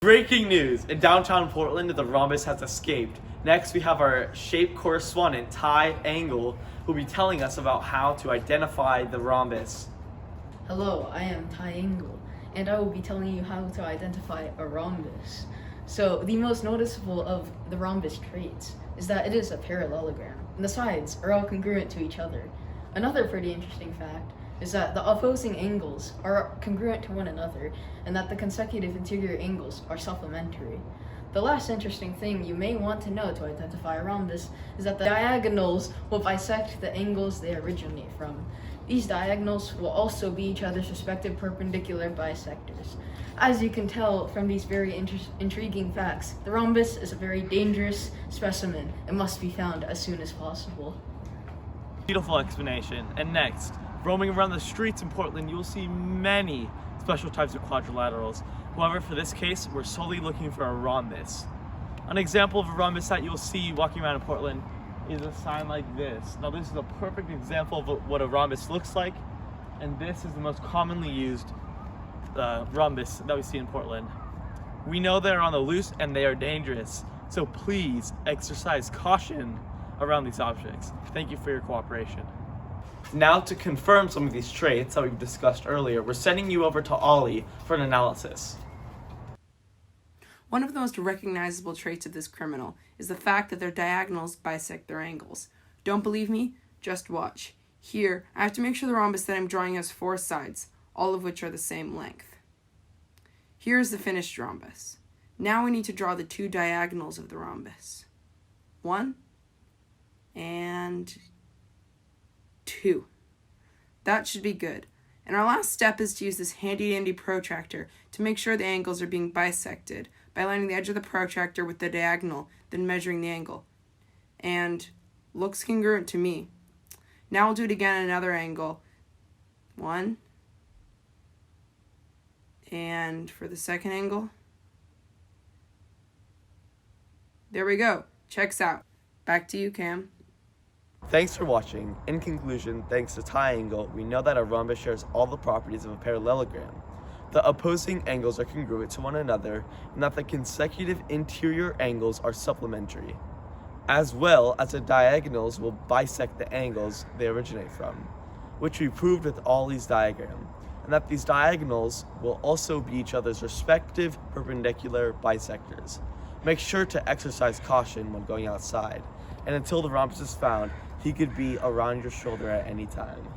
Breaking news! In downtown Portland, the rhombus has escaped. Next, we have our shape correspondent, Ty Angle, who will be telling us about how to identify the rhombus. Hello, I am Ty Angle, and I will be telling you how to identify a rhombus. So, the most noticeable of the rhombus traits is that it is a parallelogram, and the sides are all congruent to each other. Another pretty interesting fact is that the opposing angles are congruent to one another, and that the consecutive interior angles are supplementary. The last interesting thing you may want to know to identify a rhombus is that the diagonals will bisect the angles they originate from. These diagonals will also be each other's respective perpendicular bisectors. As you can tell from these very intriguing facts, the rhombus is a very dangerous specimen and must be found as soon as possible. Beautiful explanation. And next, roaming around the streets in Portland, you will see many special types of quadrilaterals. However, for this case, we're solely looking for a rhombus. An example of a rhombus that you'll see walking around in Portland is a sign like this. Now, this is a perfect example of what a rhombus looks like, and this is the most commonly used rhombus that we see in Portland. We know they're on the loose and they are dangerous, so please exercise caution around these objects. Thank you for your cooperation. Now, to confirm some of these traits that we've discussed earlier, we're sending you over to Ollie for an analysis. One of the most recognizable traits of this criminal is the fact that their diagonals bisect their angles. Don't believe me? Just watch. Here, I have to make sure the rhombus that I'm drawing has 4 sides, all of which are the same length. Here is the finished rhombus. Now we need to draw the 2 diagonals of the rhombus. 1 and 2. That should be good. And our last step is to use this handy-dandy protractor to make sure the angles are being bisected by lining the edge of the protractor with the diagonal, then measuring the angle. And looks congruent to me. Now we'll do it again at another angle. 1. And for the second angle. There we go. Checks out. Back to you, Cam. Thanks for watching. In conclusion, thanks to Ty Angle, we know that a rhombus shares all the properties of a parallelogram. The opposing angles are congruent to one another, and that the consecutive interior angles are supplementary, as well as the diagonals will bisect the angles they originate from, which we proved with Ollie's diagram, and that these diagonals will also be each other's respective perpendicular bisectors. Make sure to exercise caution when going outside, and until the rhombus is found, he could be around your shoulder at any time.